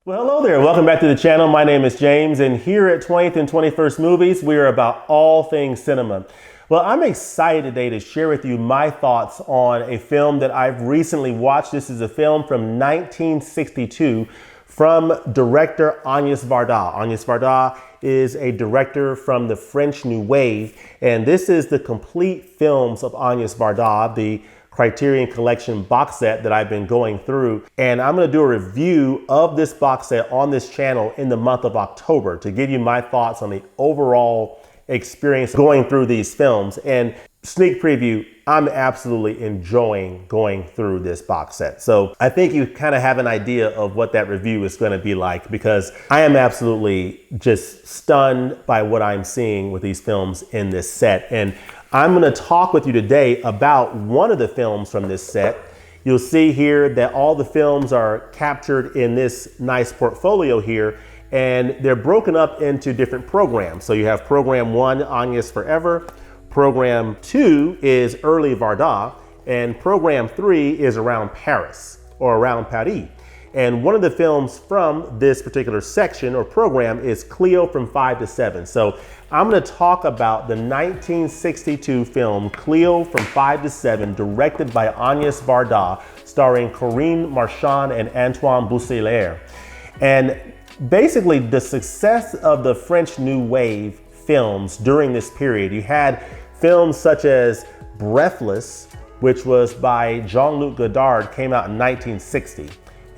Well, hello there. Welcome back to the channel. My name is James, and here at 20th and 21st Movies, we are about all things cinema. Well, I'm excited today to share with you my thoughts on a film that I've recently watched. This is a film from 1962 from director Agnes Varda. Agnes Varda is a director from the French New Wave, and this is the complete films of Agnes Varda, the Criterion Collection box set that I've been going through. And I'm going to do a review of this box set on this channel in the month of October to give you my thoughts on the overall experience going through these films. And sneak preview, I'm absolutely enjoying going through this box set. So I think you kind of have an idea of what that review is going to be like, because I am absolutely just stunned by what I'm seeing with these films in this set. And I'm going to talk with you today about one of the films from this set. You'll see here that all the films are captured in this nice portfolio here, and they're broken up into different programs. So you have program 1, Agnes Forever. Program 2 is Early Varda, and program 3 is Around Paris or Around Paris. And one of the films from this particular section or program is Cleo from 5 to 7. So I'm going to talk about the 1962 film Cleo from 5 to 7, directed by Agnes Varda, starring Corinne Marchand and Antoine Bourseiller. And basically the success of the French New Wave films during this period, you had films such as Breathless, which was by Jean-Luc Godard, came out in 1960.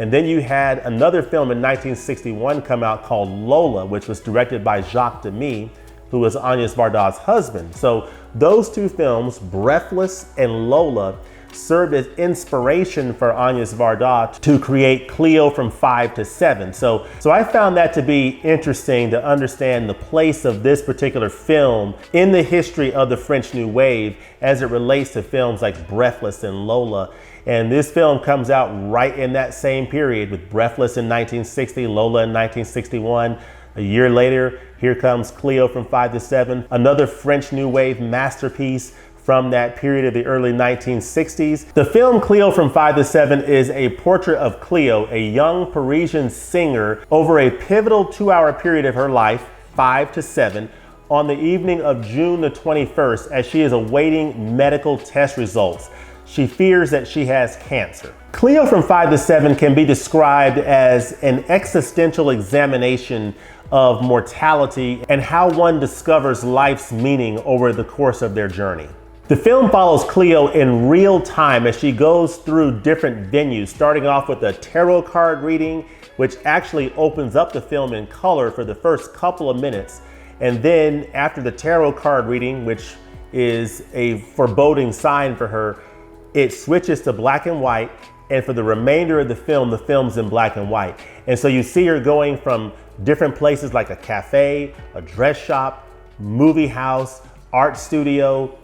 And then you had another film in 1961 come out called Lola, which was directed by Jacques Demy, who was Agnes Varda's husband. So those two films, Breathless and Lola, served as inspiration for Agnes Varda to create Cleo from 5 to 7. So I found that to be interesting to understand the place of this particular film in the history of the French New Wave as it relates to films like Breathless and Lola. And this film comes out right in that same period, with Breathless in 1960, Lola in 1961. A year later, here comes Cleo from 5 to 7, another French New Wave masterpiece from that period of the early 1960s. The film Cleo from 5 to 7 is a portrait of Cleo, a young Parisian singer, over a pivotal 2-hour period of her life, 5 to 7, on the evening of June the 21st, as she is awaiting medical test results. She fears that she has cancer. Cleo from 5 to 7 can be described as an existential examination of mortality and how one discovers life's meaning over the course of their journey. The film follows Cleo in real time as she goes through different venues, starting off with a tarot card reading, which actually opens up the film in color for the first couple of minutes. And then after the tarot card reading, which is a foreboding sign for her, it switches to black and white. And for the remainder of the film's in black and white. And so you see her going from different places like a cafe, a dress shop, movie house, art studio,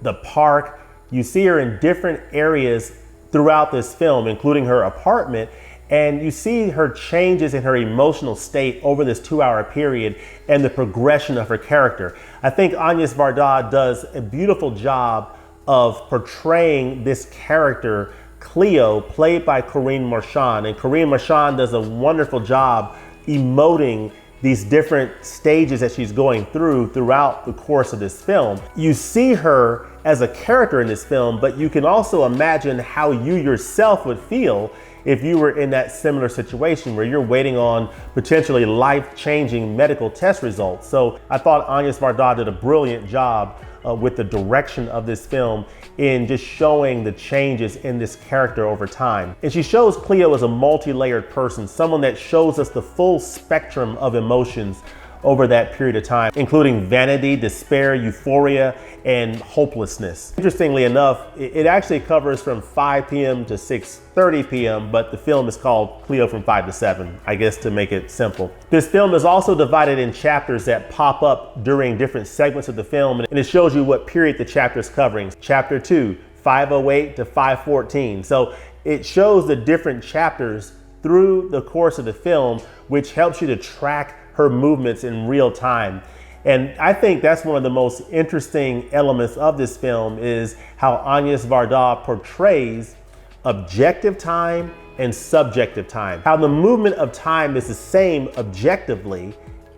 the park. You see her in different areas throughout this film, including her apartment, and you see her changes in her emotional state over this 2-hour period and the progression of her character. I think Agnes Varda does a beautiful job of portraying this character, Cleo, played by Corinne Marchand. And Corinne Marchand does a wonderful job emoting these different stages that she's going throughout the course of this film. You see her as a character in this film, but you can also imagine how you yourself would feel if you were in that similar situation where you're waiting on potentially life-changing medical test results. So I thought Agnes Varda did a brilliant job with the direction of this film in just showing the changes in this character over time. And she shows Cleo as a multi-layered person, someone that shows us the full spectrum of emotions over that period of time, including vanity, despair, euphoria, and hopelessness. Interestingly enough, it actually covers from 5 p.m. to 6:30 p.m., but the film is called Cleo from 5 to 7, I guess to make it simple. This film is also divided in chapters that pop up during different segments of the film, and it shows you what period the chapter is covering. Chapter 2, 508 to 514. So it shows the different chapters through the course of the film, which helps you to track her movements in real time. And I think that's one of the most interesting elements of this film, is how Agnes Varda portrays objective time and subjective time. How the movement of time is the same objectively,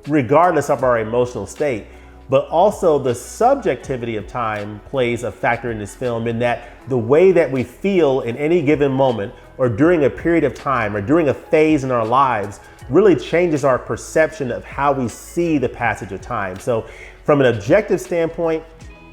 regardless of our emotional state, but also the subjectivity of time plays a factor in this film, in that the way that we feel in any given moment or during a period of time or during a phase in our lives really changes our perception of how we see the passage of time. So from an objective standpoint,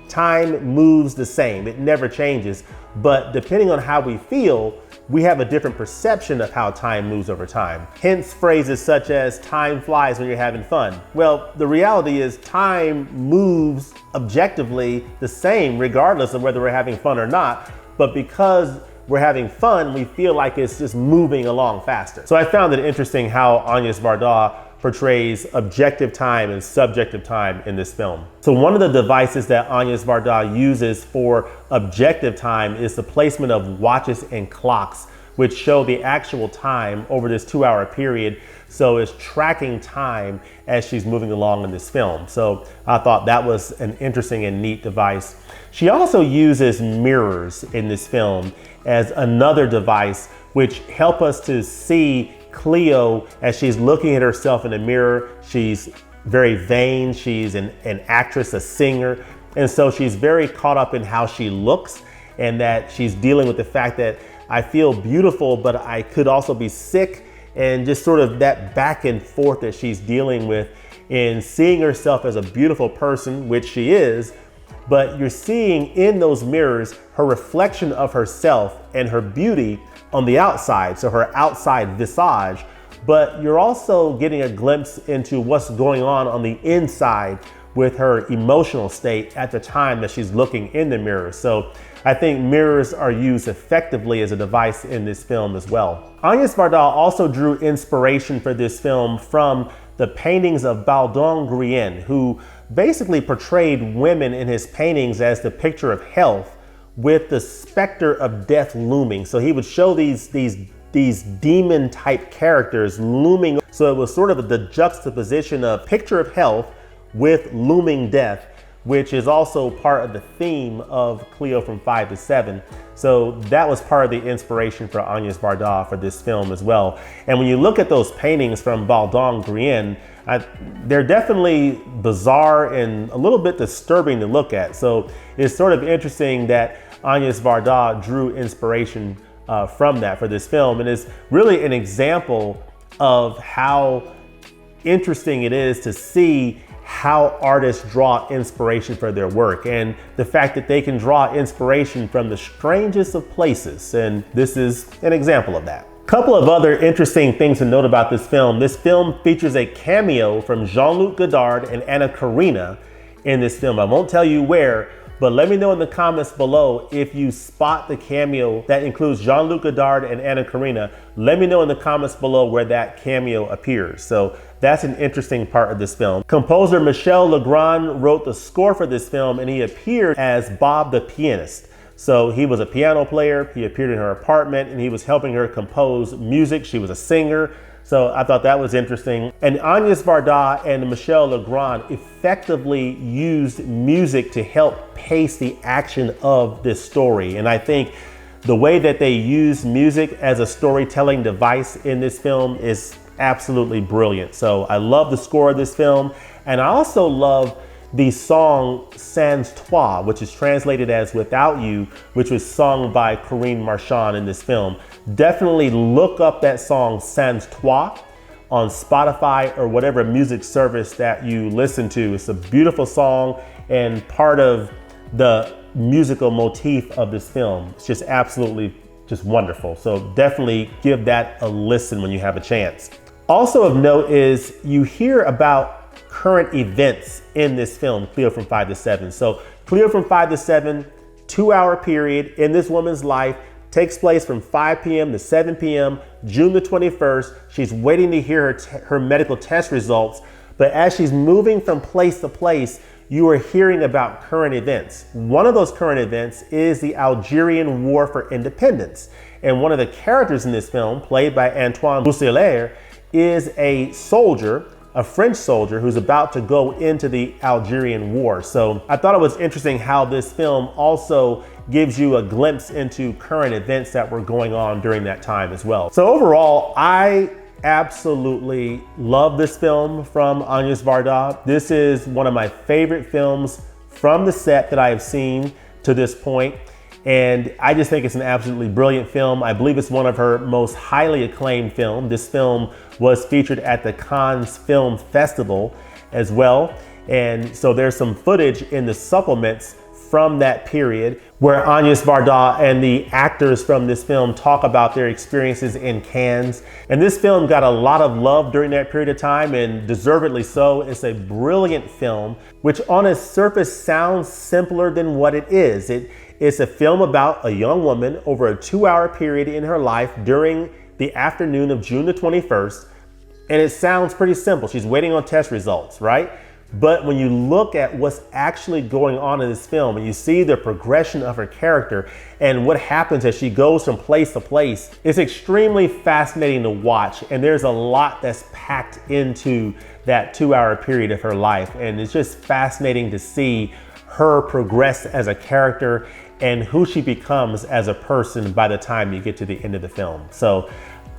time moves the same. It never changes. But depending on how we feel, we have a different perception of how time moves over time. Hence phrases such as time flies when you're having fun. Well, the reality is time moves objectively the same regardless of whether we're having fun or not. But because we're having fun, we feel like it's just moving along faster. So I found it interesting how Agnes Varda portrays objective time and subjective time in this film. So one of the devices that Agnes Varda uses for objective time is the placement of watches and clocks, which show the actual time over this 2-hour period. So it's tracking time as she's moving along in this film. So I thought that was an interesting and neat device. She also uses mirrors in this film as another device which help us to see Cleo as she's looking at herself in the mirror. She's very vain. She's an actress, a singer. And so she's very caught up in how she looks, and that she's dealing with the fact that I feel beautiful, but I could also be sick, and just sort of that back and forth that she's dealing with in seeing herself as a beautiful person, which she is, but you're seeing in those mirrors her reflection of herself and her beauty on the outside, so her outside visage, but you're also getting a glimpse into what's going on the inside with her emotional state at the time that she's looking in the mirror. So I think mirrors are used effectively as a device in this film as well. Agnes Varda also drew inspiration for this film from the paintings of Corinne, who basically portrayed women in his paintings as the picture of health with the specter of death looming. So he would show these demon type characters looming. So it was sort of the juxtaposition of picture of health with looming death, which is also part of the theme of Cleo from 5 to 7. So that was part of the inspiration for Agnes Varda for this film as well. And when you look at those paintings from Corinne, they're definitely bizarre and a little bit disturbing to look at. So it's sort of interesting that Agnes Varda drew inspiration from that for this film. And it's really an example of how interesting it is to see how artists draw inspiration for their work, and the fact that they can draw inspiration from the strangest of places. And this is an example of that. Couple of other interesting things to note about this film. This film features a cameo from Jean-Luc Godard and Anna Karina in this film. I won't tell you where, but let me know in the comments below if you spot the cameo that includes Jean-Luc Godard and Anna Karina. Let me know in the comments below where that cameo appears. So that's an interesting part of this film. Composer Michel Legrand wrote the score for this film, and he appeared as Bob the pianist. So he was a piano player. He appeared in her apartment and he was helping her compose music. She was a singer. So I thought that was interesting. And Agnes Varda and Michel Legrand effectively used music to help pace the action of this story. And I think the way that they use music as a storytelling device in this film is absolutely brilliant. So I love the score of this film. And I also love the song Sans Toi, which is translated as Without You, which was sung by Corinne Marchand in this film. Definitely look up that song Sans Toi on Spotify or whatever music service that you listen to. It's a beautiful song and part of the musical motif of this film. It's just absolutely just wonderful. So definitely give that a listen when you have a chance. Also of note is you hear about current events in this film, Cleo from 5 to 7. So Cleo from 5 to 7, 2-hour period in this woman's life, takes place from 5 p.m. to 7 p.m., June the 21st. She's waiting to hear her medical test results. But as she's moving from place to place, you are hearing about current events. One of those current events is the Algerian War for Independence. And one of the characters in this film, played by Antoine Bourseiller, is a soldier a French soldier who's about to go into the Algerian War. So I thought it was interesting how this film also gives you a glimpse into current events that were going on during that time as well. So overall, I absolutely love this film from Agnes Varda. This is one of my favorite films from the set that I have seen to this point. And I just think it's an absolutely brilliant film. I believe it's one of her most highly acclaimed films. This film was featured at the Cannes Film Festival as well. And so there's some footage in the supplements from that period where Agnes Varda and the actors from this film talk about their experiences in Cannes. And this film got a lot of love during that period of time, and deservedly so. It's a brilliant film, which on its surface sounds simpler than what it is. It's a film about a young woman over a 2-hour period in her life during the afternoon of June the 21st. And it sounds pretty simple. She's waiting on test results, right? But when you look at what's actually going on in this film and you see the progression of her character and what happens as she goes from place to place, it's extremely fascinating to watch. And there's a lot that's packed into that 2-hour period of her life. And it's just fascinating to see her progress as a character and who she becomes as a person by the time you get to the end of the film. So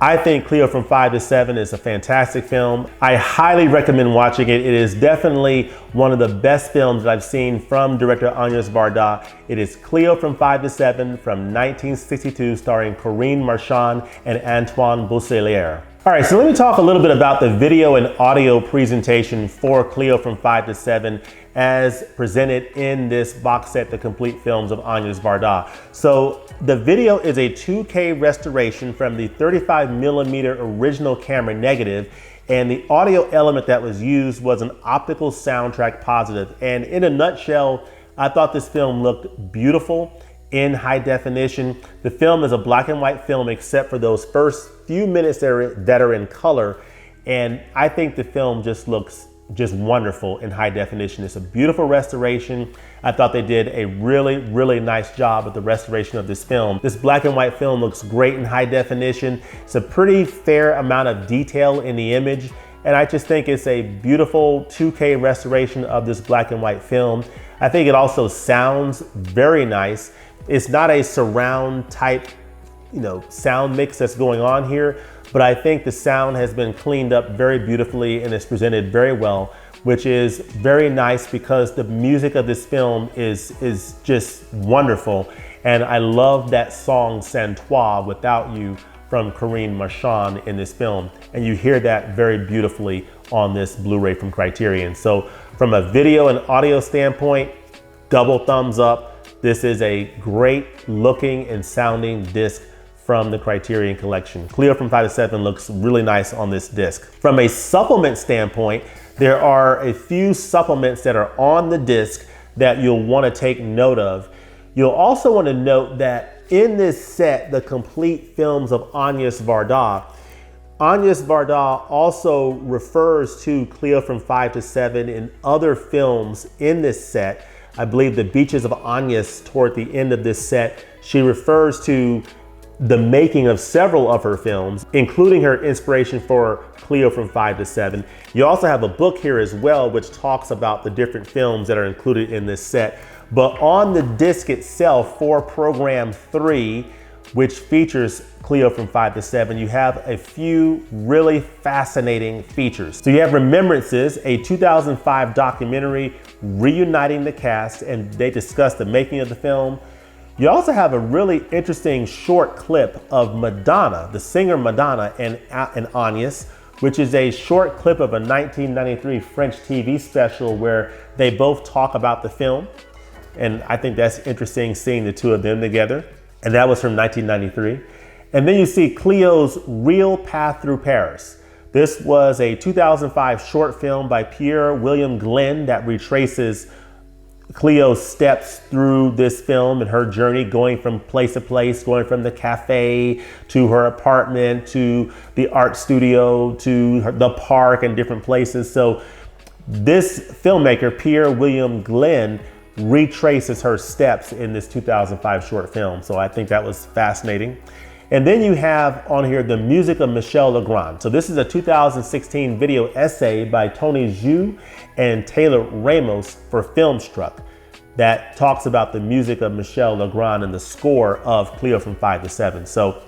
I think Cleo from 5 to 7 is a fantastic film. I highly recommend watching it. It is definitely one of the best films that I've seen from director Agnes Varda. It is Cleo from 5 to 7 from 1962, starring Corinne Marchand and Antoine Bourseiller. All right, so let me talk a little bit about the video and audio presentation for Cleo from 5 to 7 as presented in this box set, The Complete Films of Agnes Varda. So the video is a 2K restoration from the 35mm original camera negative, and the audio element that was used was an optical soundtrack positive. And in a nutshell, I thought this film looked beautiful in high definition. The film is a black and white film except for those first few minutes that are in color. And I think the film just looks just wonderful in high definition. It's a beautiful restoration. I thought they did a really, really nice job with the restoration of this film. This black and white film looks great in high definition. It's a pretty fair amount of detail in the image. And I just think it's a beautiful 2K restoration of this black and white film. I think it also sounds very nice. It's not a surround type, sound mix that's going on here, but I think the sound has been cleaned up very beautifully and is presented very well, which is very nice because the music of this film is just wonderful. And I love that song Sans Toi, Without You, from Corinne Marchand in this film. And you hear that very beautifully on this Blu-ray from Criterion. So from a video and audio standpoint, double thumbs up. This is a great looking and sounding disc from the Criterion collection. Cleo from 5 to 7 looks really nice on this disc. From a supplement standpoint, there are a few supplements that are on the disc that you'll want to take note of. You'll also want to note that in this set, The Complete Films of Agnes Varda, Agnes Varda also refers to Cleo from 5 to 7 in other films in this set. I believe The Beaches of Agnes, toward the end of this set, she refers to the making of several of her films, including her inspiration for Cleo from 5 to 7. You also have a book here as well, which talks about the different films that are included in this set. But on the disc itself for program 3, which features Cleo from 5 to 7, you have a few really fascinating features. So you have Remembrances, a 2005 documentary reuniting the cast, and they discuss the making of the film. You also have a really interesting short clip of Madonna, the singer Madonna, and Agnes, which is a short clip of a 1993 French TV special where they both talk about the film. And I think that's interesting, seeing the two of them together. And that was from 1993. And then you see Cleo's Real Path Through Paris. This was a 2005 short film by Pierre William Glenn that retraces Cleo's steps through this film and her journey, going from place to place, going from the cafe to her apartment to the art studio to the park and different places. So this filmmaker, Pierre William Glenn, retraces her steps in this 2005 short film. So I think that was fascinating. And then you have on here the music of Michel Legrand. So this is a 2016 video essay by Tony Zhu and Taylor Ramos for Filmstruck that talks about the music of Michel Legrand and the score of Cleo from 5 to 7. So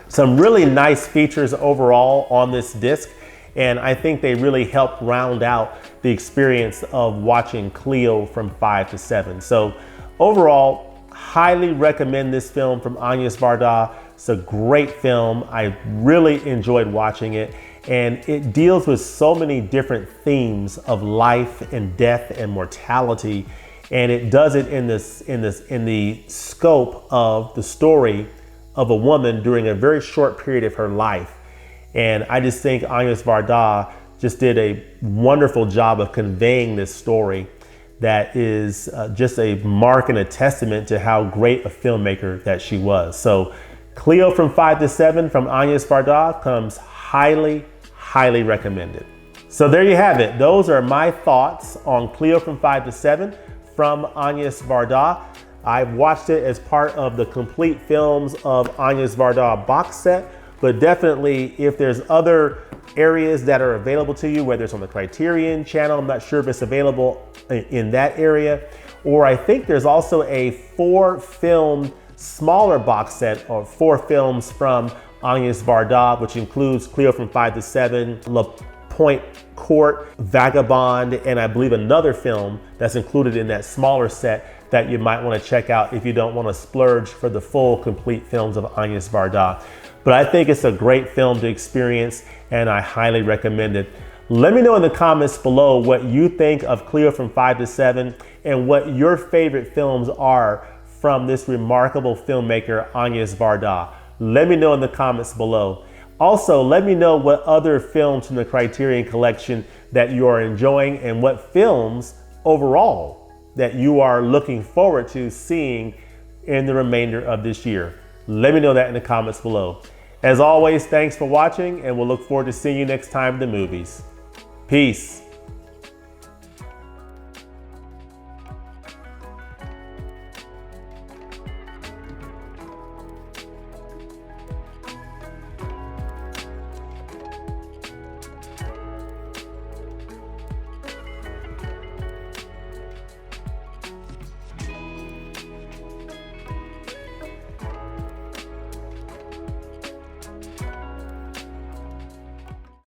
some really nice features overall on this disc. And I think they really help round out the experience of watching Cleo from 5 to 7. So overall, highly recommend this film from Agnes Varda. It's a great film. I really enjoyed watching it. And it deals with so many different themes of life and death and mortality. And it does it in the scope of the story of a woman during a very short period of her life. And I just think Agnes Varda just did a wonderful job of conveying this story that is just a mark and a testament to how great a filmmaker that she was. So Cleo from 5 to 7 from Agnes Varda comes highly, highly recommended. So there you have it. Those are my thoughts on Cleo from 5 to 7 from Agnes Varda. I've watched it as part of the complete films of Agnes Varda box set, but definitely if there's other areas that are available to you, whether it's on the Criterion channel, I'm not sure if it's available in that area, or I think there's also a 4-film smaller box set or 4 films from Agnes Varda, which includes Cleo from 5 to 7, La Pointe Court, Vagabond, and I believe another film that's included in that smaller set that you might want to check out if you don't want to splurge for the full complete films of Agnes Varda. But I think it's a great film to experience and I highly recommend it. Let me know in the comments below what you think of Cleo from 5 to 7 and what your favorite films are from this remarkable filmmaker, Agnes Varda. Let me know in the comments below. Also, let me know what other films from the Criterion collection that you are enjoying and what films overall that you are looking forward to seeing in the remainder of this year. Let me know that in the comments below. As always, thanks for watching and we'll look forward to seeing you next time in the movies. Peace.